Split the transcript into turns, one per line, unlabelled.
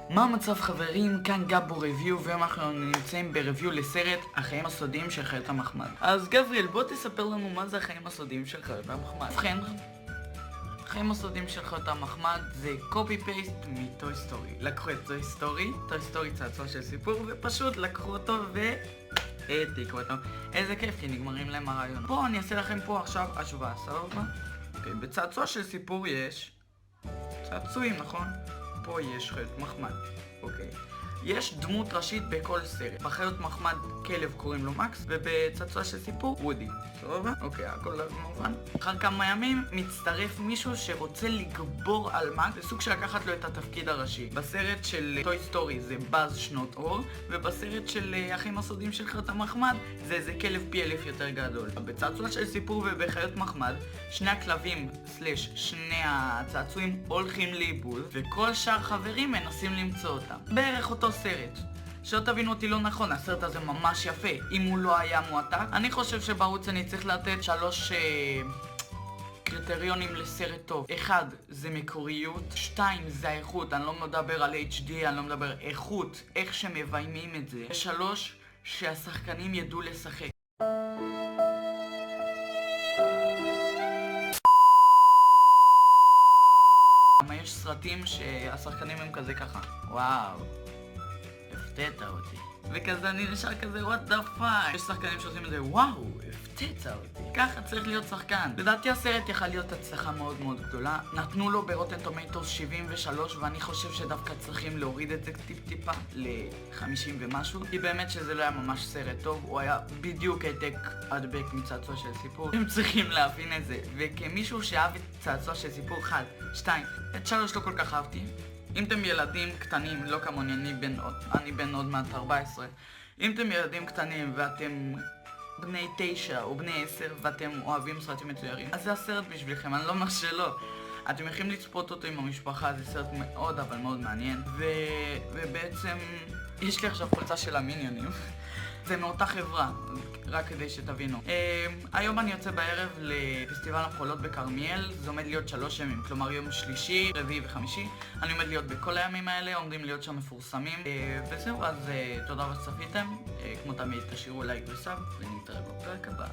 מה המצב חברים? כאן גבו ריוויו, והיום אנחנו נמצאים בריוויו לסרט החיים הסודיים של חיות המחמד. אז גבריאל, בוא תספר לנו מה זה החיים הסודיים של חיות המחמד. ובכן, החיים הסודיים של חיות המחמד זה קופי פייסט מטוי סטורי. לקחו את טוי סטורי צעצוע של סיפור, ופשוט לקחו אותו העתיקו אותו. איזה כיף, כי נגמרים להם הרעיון. פה אני אעשה לכם פה עכשיו השוואה, סבבה? אוקיי, בצעצוע של סיפור יש צעצועים, נכון? פה יש חיות מחמד, אוקיי. יש דמות ראשית בכל סרט. בחיות מחמד כלב קוראים לו מקס, ובצעצוע של סיפור וודי. סבבה? אוקיי, הכל מובן. אחר כמה ימים מצטרף מישהו שרוצה לגבור על מקס, זה סוג של לקחת לו את התפקיד הראשי. בסרט של טוי סטורי זה באז שנות אור, ובסרט של החיים הסודיים של חיות המחמד זה איזה כלב פי 1000 יותר גדול. בצעצוע של סיפור ובחיות מחמד שני הכלבים סלש שני הצעצועים הולכים לאיבוד, וכל שאר חברים מנסים למצוא אותם. בערך אותו סרט. שלא תבינו אותי לא נכון, הסרט הזה ממש יפה. אם הוא לא היה מועתק, אני חושב שבערוץ אני צריך לתת 3 קריטריונים לסרט טוב. 1 זה מקוריות, 2 זה האיכות, אני לא מדבר על HD, אני לא מדבר איכות, איך שמביימים את זה. 3 שהשחקנים ידעו לשחק. יש סרטים שהשחקנים הם כזה ככה, וואו, הפתעת אותי. וכזה אני נשאר כזה, what the fuck. יש שחקנים שעושים את זה, וואו, הפתעת אותי. ככה צריך להיות שחקן. לדעתי הסרט יכל להיות הצלחה מאוד מאוד גדולה. נתנו לו ברוטן טומטוס 73, ואני חושב שדווקא צריכים להוריד את זה טיפה ל-50 ומשהו. כי באמת שזה לא היה ממש סרט טוב, הוא היה בדיוק העתק הדבק מצעצוע של סיפור. הם צריכים להבין את זה. וכמישהו שאהב את צעצוע של סיפור 1, 2, את 3 לא כל כך אהבתי. אם אתם ילדים קטנים, לא כמוני, אני בן עוד מעט 14. אם אתם ילדים קטנים ואתם בני 9 או בני 10 ואתם אוהבים סרטים מצוירים, אז זה הסרט בשבילכם, אני לא אומר שלא. אתם יכולים לצפות אותו עם המשפחה, זה סרט מאוד אבל מאוד מעניין. ובעצם יש לי עכשיו חולצה של המיניונים. זה מאותה חברה, רק כדי שתבינו. היום אני יוצא בערב לפסטיבל המחולות בכרמיאל, זה עומד להיות 3 ימים, כלומר יום שלישי, רביעי וחמישי. אני עומד להיות בכל הימים האלה, עומדים להיות שם מפורסמים. וזהו, אז תודה רבה שצפיתם. כמו תמיד, תשאירו לייק וסאב, ונתראה בפרק הבא.